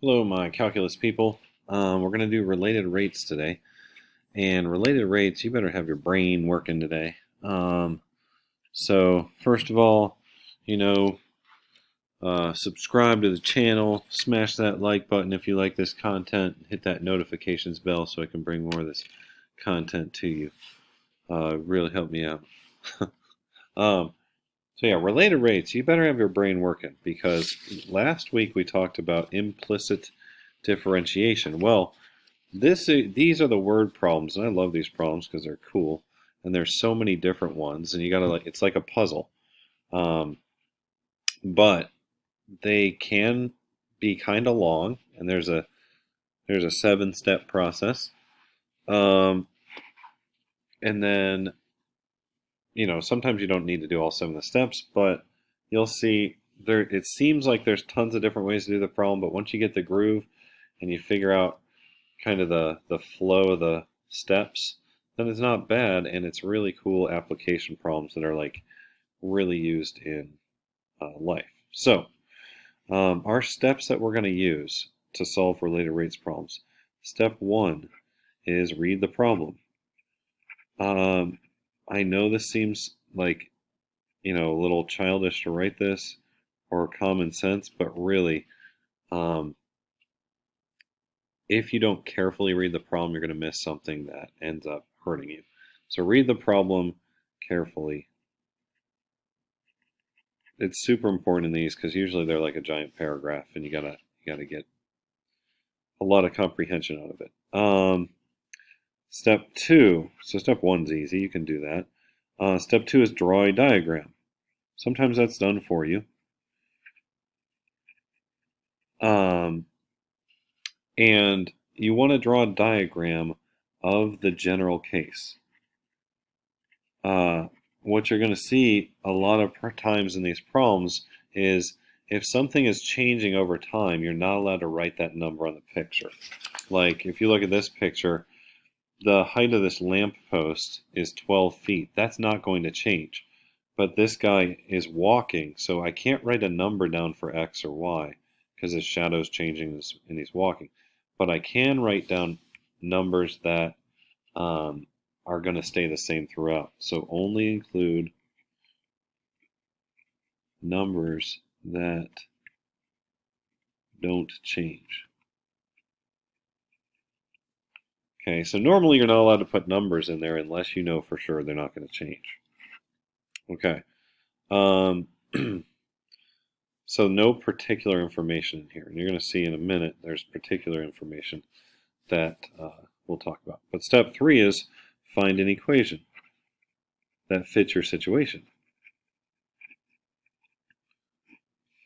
Hello, my calculus people. We're going to do related rates today. And related rates, you better have your brain working today. So, first of all, you know, subscribe to the channel, smash that like button if you like this content, hit that notifications bell so I can bring more of this content to you. Really help me out. So yeah, related rates, you better have your brain working because last week we talked about implicit differentiation. Well, these are the word problems, and I love these problems because they're cool, and there's so many different ones, and you gotta it's like a puzzle, but they can be kind of long, and there's a 7-step process, and then sometimes you don't need to do all 7 of the steps, but you'll see there. It seems like there's tons of different ways to do the problem, but once you get the groove and you figure out kind of the flow of the steps, then it's not bad, and it's really cool application problems that are like really used in life. So our steps that we're going to use to solve related rates problems. Step 1 is read the problem. I know this seems like a little childish to write this or common sense, but really if you don't carefully read the problem, you're going to miss something that ends up hurting you. So read the problem carefully. It's super important in these because usually they're like a giant paragraph, and you gotta get a lot of comprehension out of it. Step 2. So step 1's easy. You can do that. Step 2 is draw a diagram. Sometimes that's done for you. And you want to draw a diagram of the general case. What you're going to see a lot of times in these problems is if something is changing over time, you're not allowed to write that number on the picture. Like if you look at this picture, the height of this lamp post is 12 feet. That's not going to change. But this guy is walking, so I can't write a number down for X or Y because his shadow's changing and he's walking. But I can write down numbers that are going to stay the same throughout. So only include numbers that don't change. Okay, so normally you're not allowed to put numbers in there unless you know for sure they're not going to change. Okay. So no particular information in here. And you're going to see in a minute there's particular information that we'll talk about. But step 3 is find an equation that fits your situation.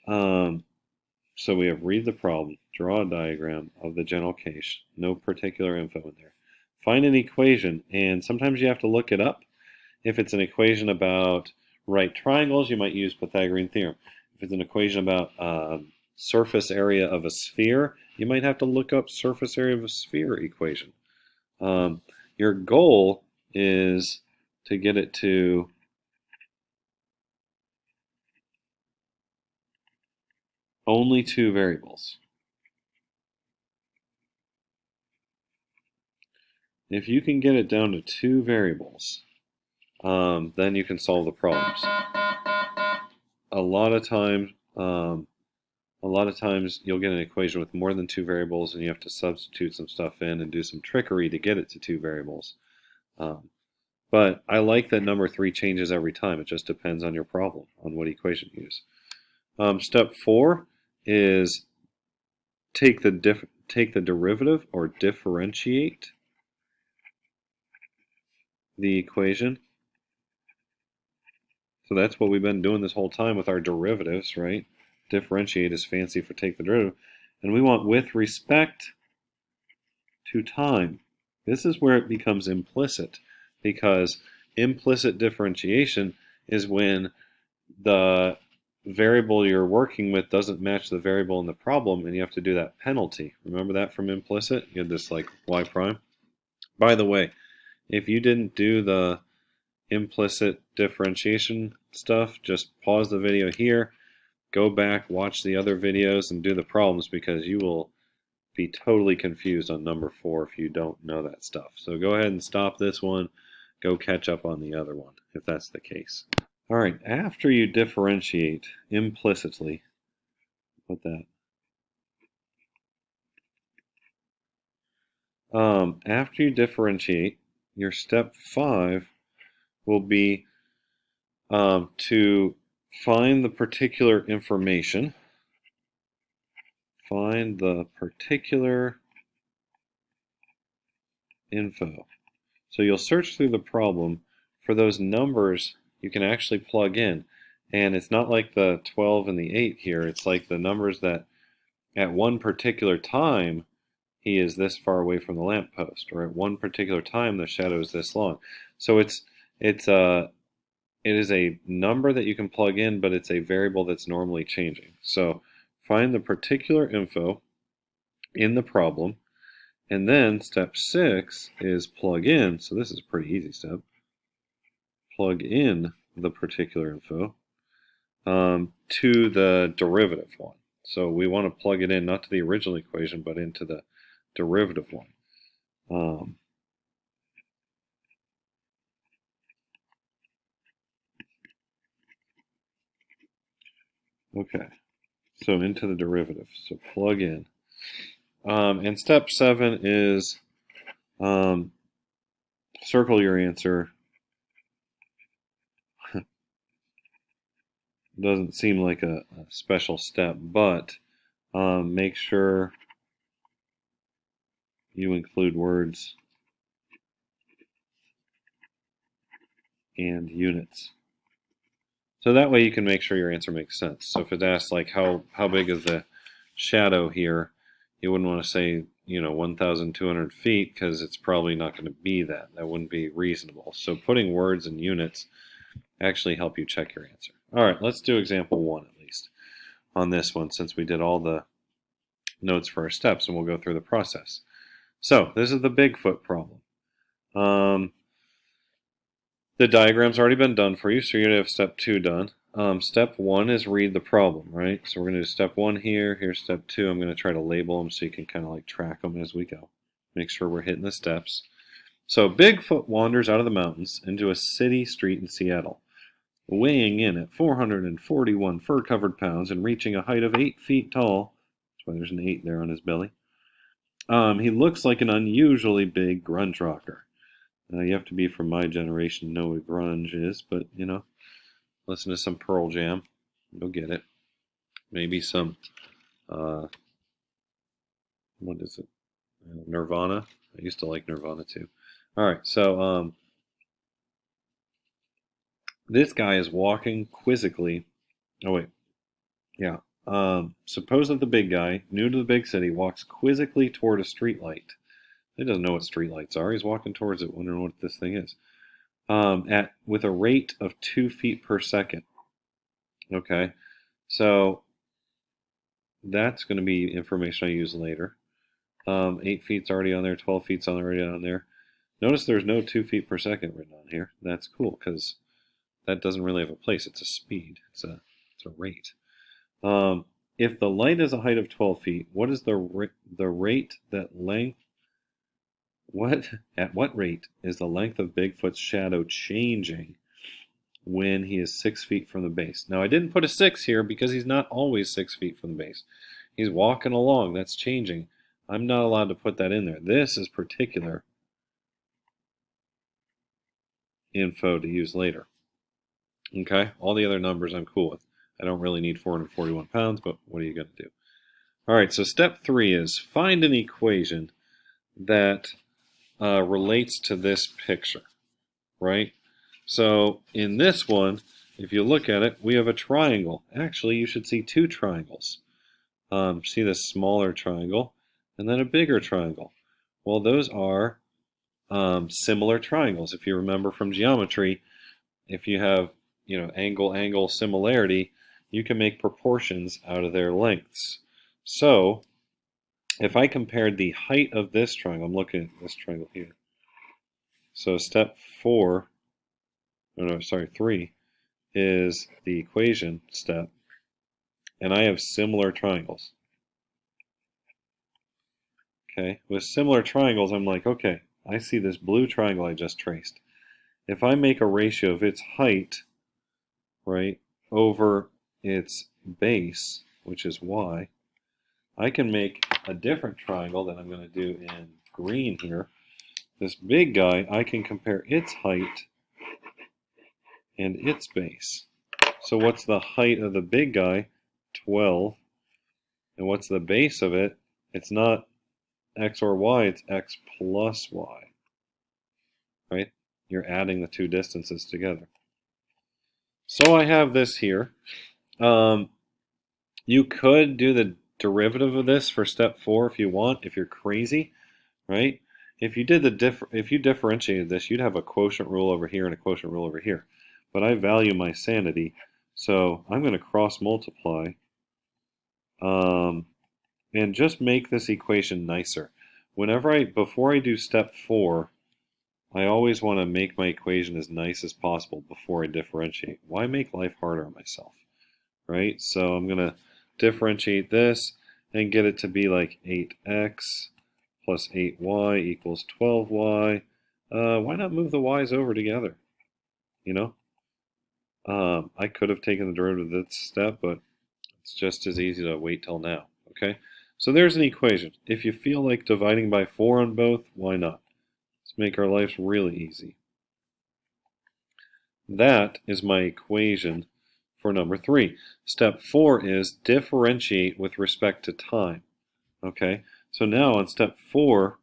So we have read the problem, draw a diagram of the general case, no particular info in there. Find an equation, and sometimes you have to look it up. If it's an equation about right triangles, you might use Pythagorean theorem. If it's an equation about surface area of a sphere, you might have to look up surface area of a sphere equation. Your goal is to get it to only 2 variables. If you can get it down to 2 variables, then you can solve the problems. A lot of times you'll get an equation with more than 2 variables, and you have to substitute some stuff in and do some trickery to get it to 2 variables. But I like that number 3 changes every time. It just depends on your problem, on what equation you use. Step 4 is take the derivative or differentiate the equation. So that's what we've been doing this whole time with our derivatives, right? Differentiate is fancy for take the derivative. And we want with respect to time. This is where it becomes implicit, because implicit differentiation is when the variable you're working with doesn't match the variable in the problem, and you have to do that penalty. Remember that from implicit? You had this like y prime. By the way, if you didn't do the implicit differentiation stuff, just pause the video here, go back, watch the other videos, and do the problems, because you will be totally confused on number 4 if you don't know that stuff. So go ahead and stop this one. Go catch up on the other one if that's the case. All right, after you differentiate implicitly, put that. After you differentiate, your step 5 will be to find the particular information. Find the particular info. So you'll search through the problem for those numbers you can actually plug in. And it's not like the 12 and the 8 here. It's like the numbers that at one particular time he is this far away from the lamppost, or at one particular time the shadow is this long. So it is a number that you can plug in, but it's a variable that's normally changing. So find the particular info in the problem, and then step 6 is plug in. So this is a pretty easy step. Plug in the particular info to the derivative one. So we want to plug it in not to the original equation, but into the derivative one. Okay, so into the derivative. So plug in. And step 7 is circle your answer. Doesn't seem like a special step, but make sure you include words and units. So that way you can make sure your answer makes sense. So if it asks like how big is the shadow here, you wouldn't want to say 1,200 feet, because it's probably not going to be that. That wouldn't be reasonable. So putting words and units actually help you check your answer. All right, let's do example 1 at least on this one, since we did all the notes for our steps, and we'll go through the process. So this is the Bigfoot problem. The diagram's already been done for you, so you're going to have step 2 done. Step 1 is read the problem, right? So we're going to do step 1 here, here's step 2. I'm going to try to label them so you can kind of like track them as we go. Make sure we're hitting the steps. So Bigfoot wanders out of the mountains into a city street in Seattle, weighing in at 441 fur-covered pounds and reaching a height of 8 feet tall. That's why there's an 8 there on his belly. He looks like an unusually big grunge rocker. You have to be from my generation to know what grunge is, but listen to some Pearl Jam, you'll get it. Maybe some, what is it? Nirvana. I used to like Nirvana too. All right, so this guy is walking quizzically. Oh wait, yeah. Suppose that the big guy, new to the big city, walks quizzically toward a streetlight. He doesn't know what streetlights are. He's walking towards it, wondering what this thing is. With a rate of 2 feet per second. Okay, so that's going to be information I use later. 8 feet's already on there. 12 feet's already on there. Notice there's no 2 feet per second written on here. That's cool because that doesn't really have a place. It's a speed. It's a rate. If the light is a height of 12 feet, what is the rate that length? At what rate is the length of Bigfoot's shadow changing when he is 6 feet from the base? Now I didn't put a 6 here because he's not always 6 feet from the base. He's walking along. That's changing. I'm not allowed to put that in there. This is particular info to use later. Okay, all the other numbers I'm cool with. I don't really need 441 pounds, but what are you going to do? All right, so step 3 is find an equation that relates to this picture, right? So in this one, if you look at it, we have a triangle. Actually, you should see 2 triangles. See this smaller triangle and then a bigger triangle. Well, those are similar triangles. If you remember from geometry, if you have angle similarity, you can make proportions out of their lengths. So if I compared the height of this triangle, I'm looking at this triangle here. So step 3 is the equation step, and I have similar triangles. Okay, with similar triangles, I'm like, okay, I see this blue triangle I just traced. If I make a ratio of its height, right, over its base, which is y, I can make a different triangle that I'm going to do in green here. This big guy, I can compare its height and its base. So what's the height of the big guy? 12. And what's the base of it? It's not x or y, it's x plus y. Right? You're adding the two distances together. So I have this here. You could do the derivative of this for step 4 if you want, if you're crazy, right? If you differentiated this, you'd have a quotient rule over here and a quotient rule over here. But I value my sanity, so I'm going to cross multiply and just make this equation nicer. Before I do step 4, I always want to make my equation as nice as possible before I differentiate. Why make life harder on myself, right? So I'm going to differentiate this and get it to be like 8x plus 8y equals 12y. Why not move the y's over together? You know, I could have taken the derivative of this step, but it's just as easy to wait till now. Okay, so there's an equation. If you feel like dividing by 4 on both, why not? Let's make our lives really easy. That is my equation for number 3. Step 4 is differentiate with respect to time. Okay, so now on step 4,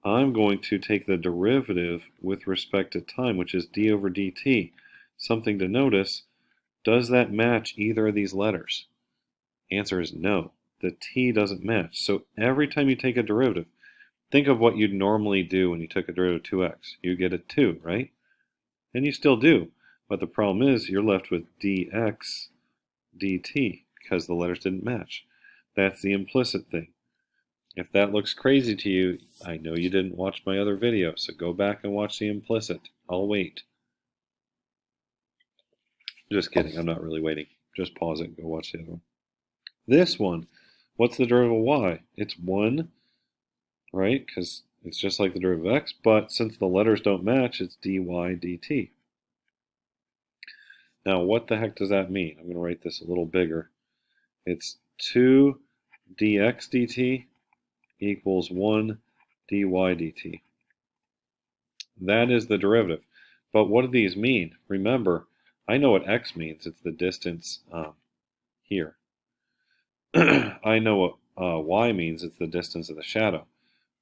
I'm going to take the derivative with respect to time, which is d over dt. Something to notice, does that match either of these letters? Answer is no. The t doesn't match. So every time you take a derivative, think of what you'd normally do when you took a derivative of 2x. You get a 2, right? And you still do. But the problem is you're left with dx dt because the letters didn't match. That's the implicit thing. If that looks crazy to you, I know you didn't watch my other video, so go back and watch the implicit. I'll wait. Just kidding, I'm not really waiting. Just pause it and go watch the other one. This one, what's the derivative of y? It's 1, right? Because it's just like the derivative of x, but since the letters don't match, it's dy dt. Now, what the heck does that mean? I'm going to write this a little bigger. It's 2 dx dt equals 1 dy dt. That is the derivative. But what do these mean? Remember, I know what x means. It's the distance here. I know what y means. It's the distance of the shadow.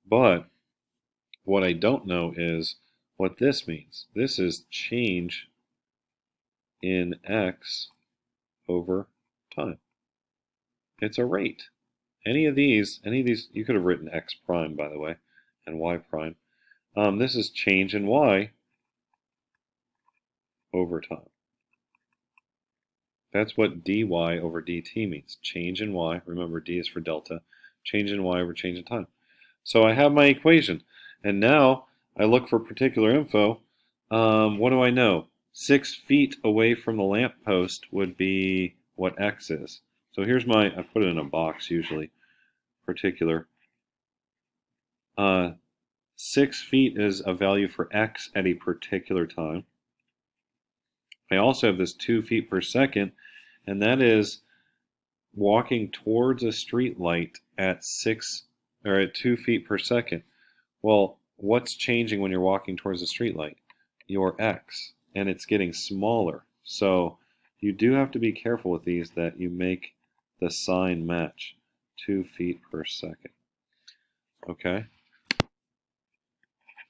But what I don't know is what this means. This is change in x over time. It's a rate. Any of these, you could have written x prime, by the way, and y prime. This is change in y over time. That's what dy over dt means. Change in y, remember d is for delta, change in y over change in time. So I have my equation, and now I look for particular info. What do I know? 6 feet away from the lamppost would be what x is. So here's I put it in a box usually, particular. 6 feet is a value for x at a particular time. I also have this 2 feet per second, and that is walking towards a street light at 2 feet per second. Well, what's changing when you're walking towards a street light? Your x, and it's getting smaller. So you do have to be careful with these that you make the sign match. 2 feet per second. Okay.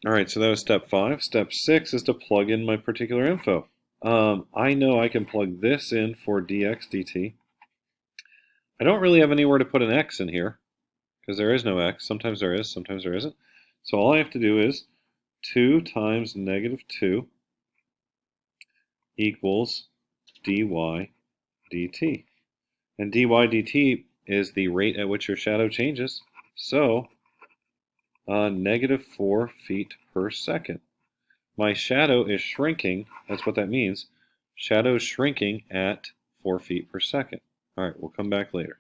All right, so that was step 5. Step 6 is to plug in my particular info. I know I can plug this in for dx dt. I don't really have anywhere to put an x in here because there is no x. Sometimes there is, sometimes there isn't. So all I have to do is 2 times negative 2 equals dy dt. And dy dt is the rate at which your shadow changes. So negative 4 feet per second. My shadow is shrinking. That's what that means. Shadow is shrinking at 4 feet per second. All right, we'll come back later.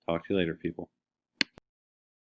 Talk to you later, people.